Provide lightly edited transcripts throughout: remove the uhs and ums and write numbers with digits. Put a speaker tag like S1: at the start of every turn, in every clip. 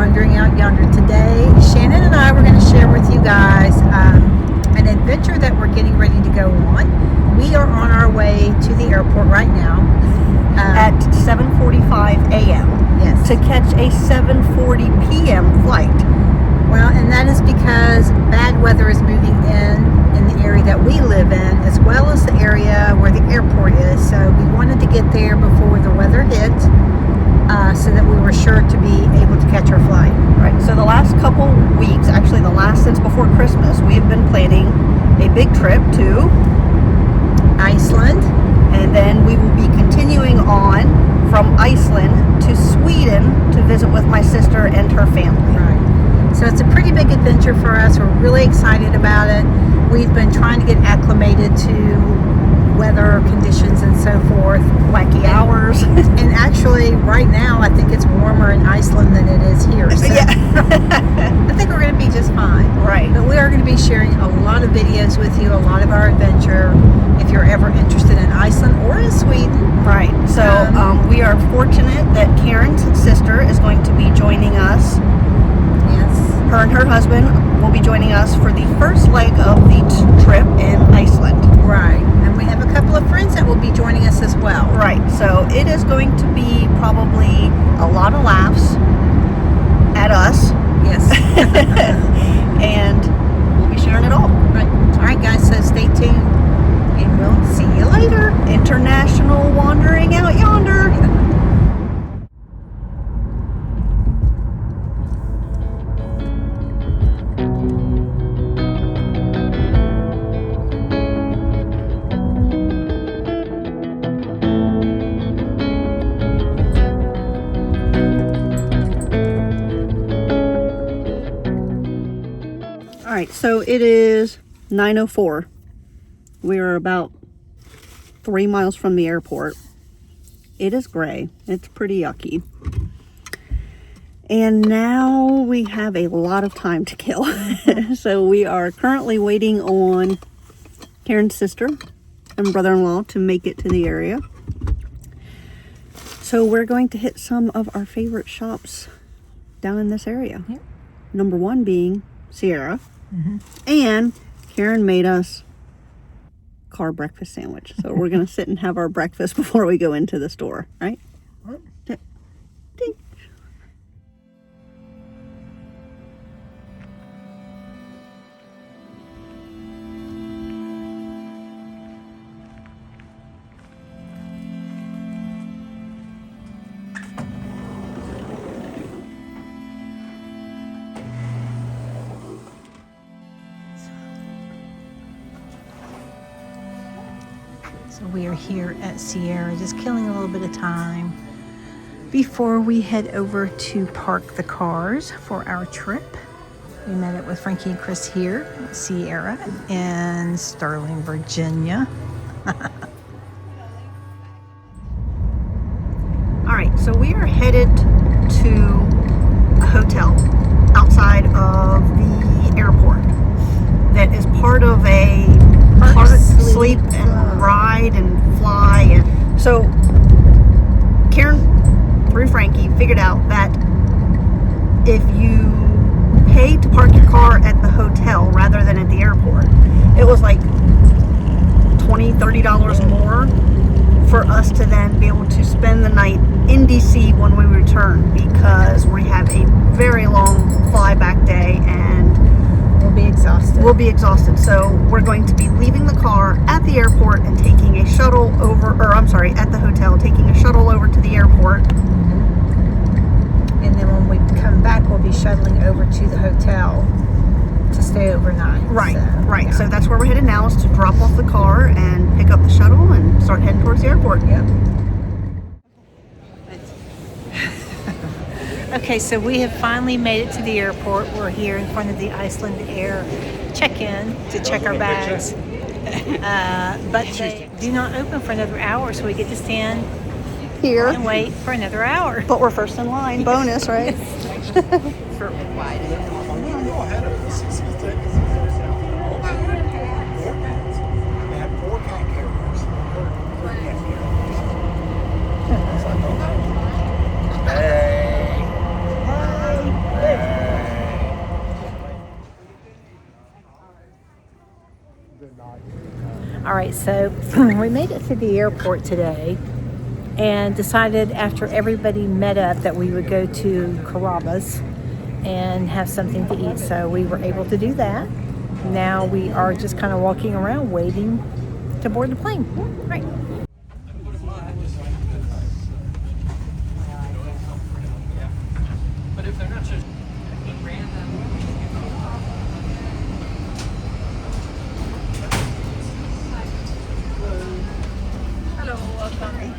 S1: Wandering Out Yonder. Today, Shannon and I were going to share with you guys an adventure that we're getting ready to go on. We are on our way to the airport right now.
S2: At 7:45 a.m.
S1: Yes.
S2: To catch a 7:40 p.m. flight.
S1: Well, and that is because bad weather is moving in the area that we live in, as well as the area where the airport is. So we wanted to get there before the weather hit, so that we were sure to be able to catch our flight.
S2: Right. So the last couple weeks, actually the last since before Christmas, we have been planning a big trip to
S1: Iceland.
S2: And then we will be continuing on from Iceland to Sweden to visit with my sister and her family.
S1: Right. So it's a pretty big adventure for us. We're really excited about it. We've been trying to get acclimated to weather conditions and so forth.
S2: Wacky hours.
S1: And actually, right now, I think it's warmer in Iceland than it is here. So
S2: Yeah.
S1: I think we're going to be just fine.
S2: Right.
S1: But we are going to be sharing a lot of videos with you, a lot of our adventure, if you're ever interested in Iceland or in Sweden.
S2: Right. So we are fortunate that Karen's sister is going to be joining us.
S1: Yes.
S2: Her and her husband will be joining us for the first leg of the trip in Iceland.
S1: Right. And we have a couple of friends that will be joining us as well.
S2: Right. So it is going to be probably a lot of laughs at us.
S1: Yes.
S2: And we'll be sharing it all.
S1: Right. All right, guys. So stay tuned, and we'll see you later.
S2: International Wandering Out Yonder. All right, so it is 9:04. We are about 3 miles from the airport. It is gray. It's pretty yucky. And now we have a lot of time to kill. So we are currently waiting on Karen's sister and brother-in-law to make it to the area. So we're going to hit some of our favorite shops down in this area.
S1: Yep.
S2: Number one being Sierra.
S1: Mm-hmm.
S2: And Karen made us car breakfast sandwich. So we're going to sit and have our breakfast before we go into the store, right? Ding.
S1: So we are here at Sierra, just killing a little bit of time before we head over to park the cars for our trip. We met up with Frankie and Chris here at Sierra in Sterling, Virginia.
S2: All right, so we are headed to a hotel outside of the airport that is part of a park, sleep and ride and fly. And so Karen, through Frankie, figured out that if you pay to park your car at the hotel rather than at the airport, it was like $20-$30 more for us to then be able to spend the night in DC when we return, because we have a very long flyback day and we'll be exhausted. So we're going to be leaving the car at the airport and taking a shuttle over, at the hotel, taking a shuttle over to the airport.
S1: And then when we come back, we'll be shuttling over to the hotel to stay overnight.
S2: Right,
S1: Yeah.
S2: So that's where we're headed now, is to drop off the car and pick up the shuttle and start heading towards the airport.
S1: Yep. Okay, so we have finally made it to the airport. We're here in front of the Iceland Air check-in to check our bags. But they do not open for another hour, so we get to stand
S2: Here.
S1: and wait for another hour.
S2: But we're first in line. Bonus, right?
S1: All right, so we made it to the airport today and decided after everybody met up that we would go to Carrabba's and have something to eat. So we were able to do that. Now we are just kind of walking around waiting to board the plane. Right.
S3: But if they're not just random. Hello, welcome.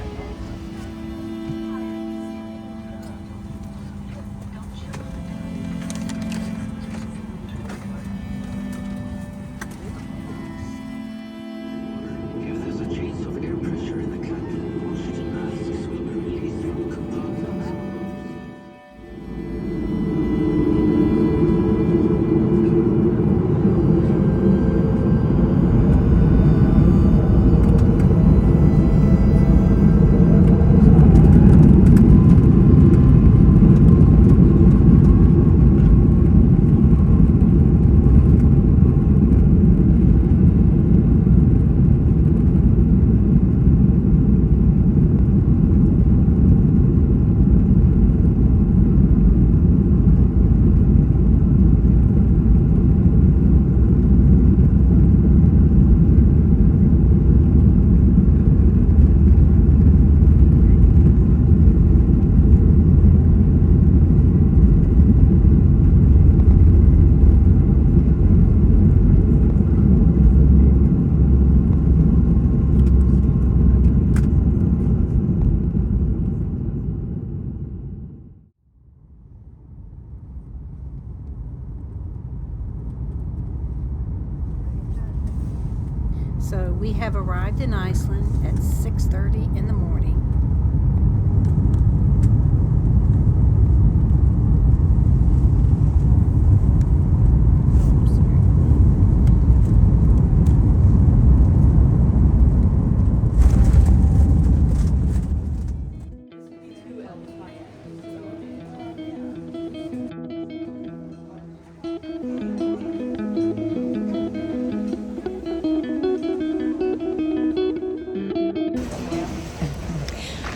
S1: So we have arrived in Iceland at 6:30 in the morning.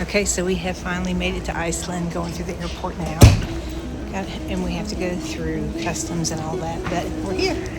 S1: Okay, so we have finally made it to Iceland, going through the airport now. And we have to go through customs and all that, but we're here.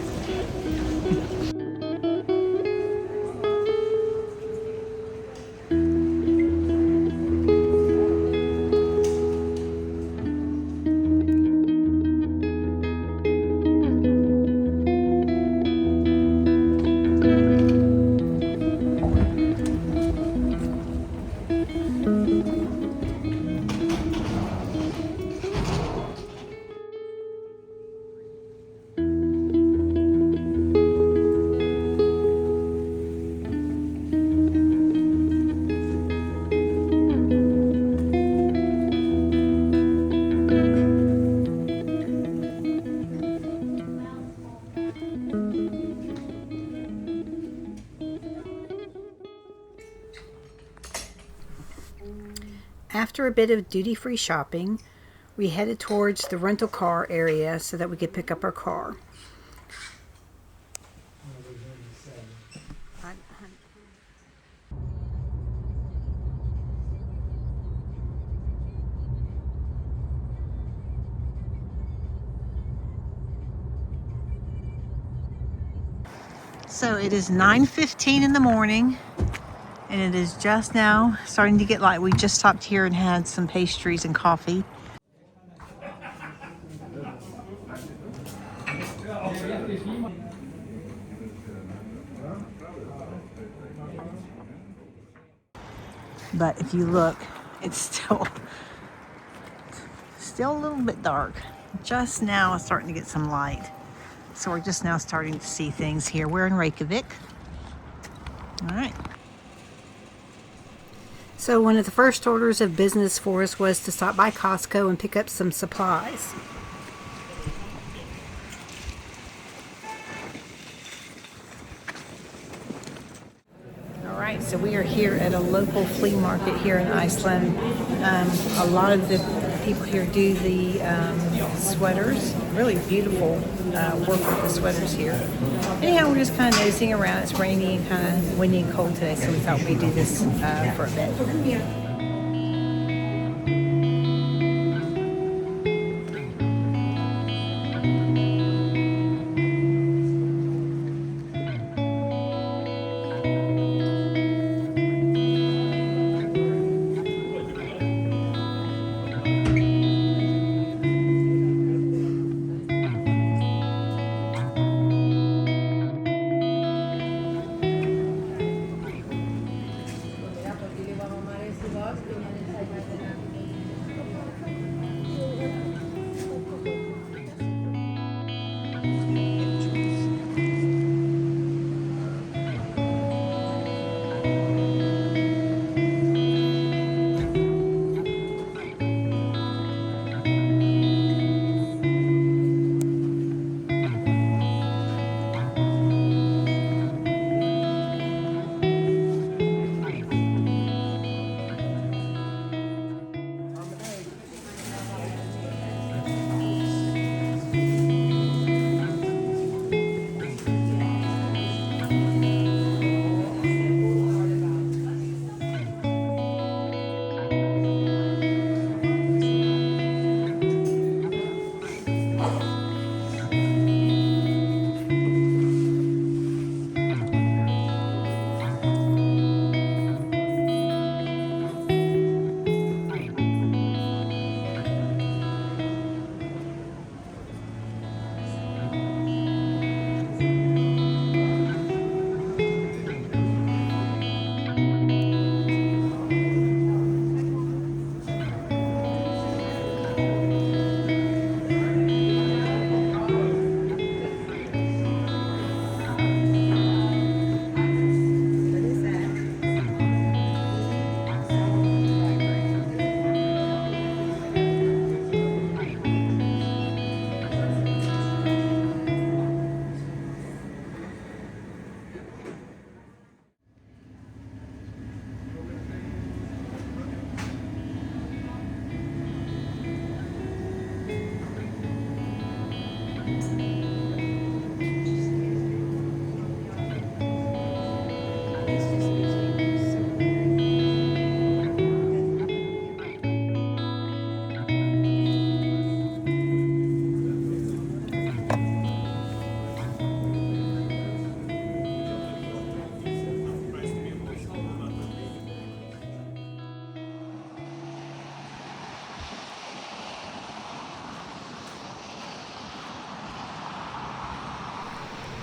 S1: After a bit of duty-free shopping, we headed towards the rental car area so that we could pick up our car. So it is 9:15 in the morning. And it is just now starting to get light. We just stopped here and had some pastries and coffee. But if you look, it's still a little bit dark. Just now it's starting to get some light. So we're just now starting to see things here. We're in Reykjavik. All right. So one of the first orders of business for us was to stop by Costco and pick up some supplies. All right, so we are here at a local flea market here in Iceland. A lot of the people here do the sweaters. Really beautiful work with the sweaters here. Anyhow, we're just kind of nosing around. It's rainy and kind of windy and cold today, so we thought we'd do this for a bit.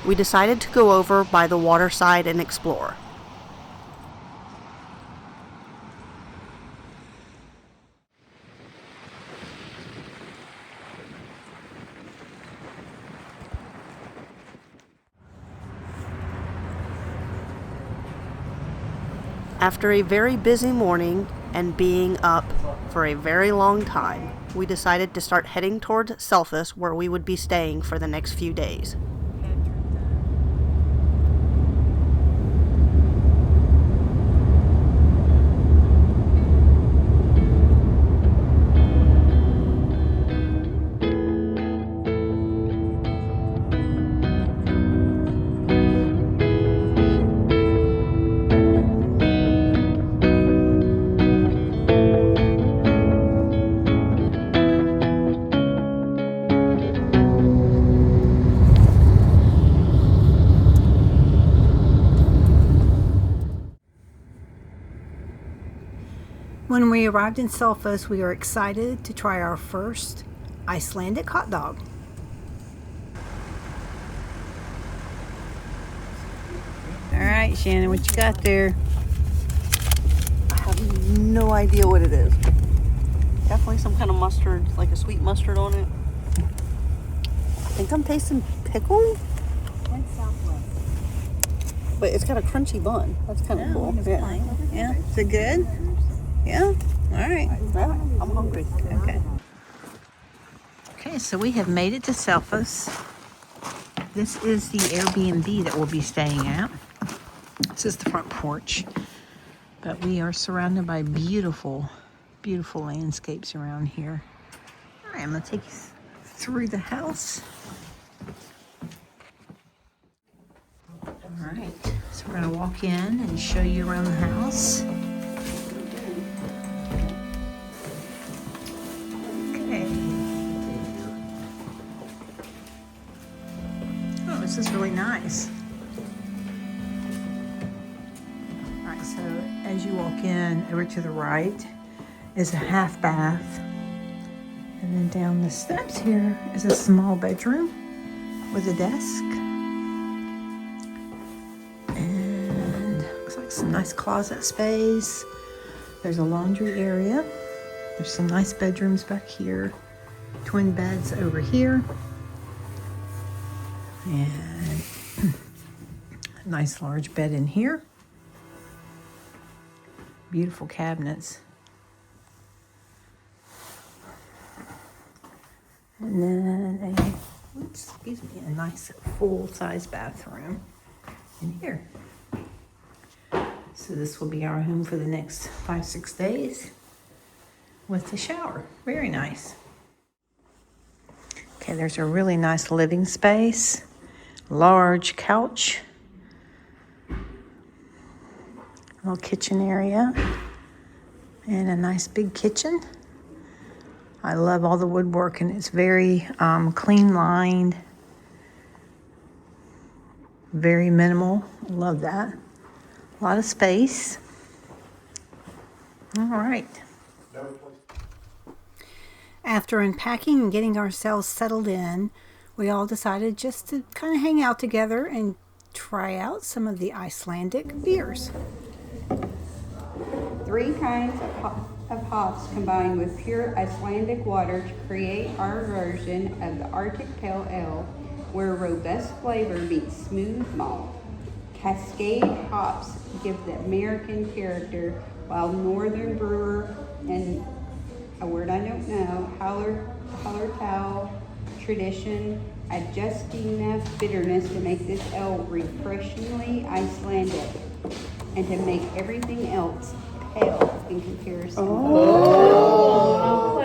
S2: We decided to go over by the waterside and explore. After a very busy morning and being up for a very long time, we decided to start heading towards Selfoss, where we would be staying for the next few days.
S1: When we arrived in Selfoss, we were excited to try our first Icelandic hot dog. All right, Shannon, what you got there?
S2: I have no idea what it is. Definitely some kind of mustard, like a sweet mustard on it. I think I'm tasting pickle. But it's got a crunchy bun. That's kind of cool.
S1: Yeah. Is it good? Yeah? All right.
S2: Yeah, I'm hungry.
S1: Okay. Okay, so we have made it to Selfoss. This is the Airbnb that we'll be staying at. This is the front porch. But we are surrounded by beautiful, beautiful landscapes around here. All right, I'm going to take you through the house. All right, so we're gonna walk in and show you around the house. Okay. Oh, this is really nice. All right, so as you walk in, over to the right is a half bath. And then down the steps here is a small bedroom with a desk. And looks like some nice closet space. There's a laundry area. There's some nice bedrooms back here. Twin beds over here. And a nice large bed in here. Beautiful cabinets. And then a nice full-size bathroom in here. So this will be our home for the next 5-6 days with the shower. Very nice. Okay, there's a really nice living space, large couch, little kitchen area, and a nice big kitchen. I love all the woodwork, and it's very clean lined, very minimal. I love that. A lot of space. All right. After unpacking and getting ourselves settled in, we all decided just to kind of hang out together and try out some of the Icelandic beers.
S4: 3 kinds of hops combined with pure Icelandic water to create our version of the Arctic Pale Ale, where robust flavor meets smooth malt. Cascade hops give the American character, while Northern brewer and a word I don't know, Hallertau tradition add just enough bitterness to make this ale refreshingly Icelandic and to make everything else pale in comparison. Oh.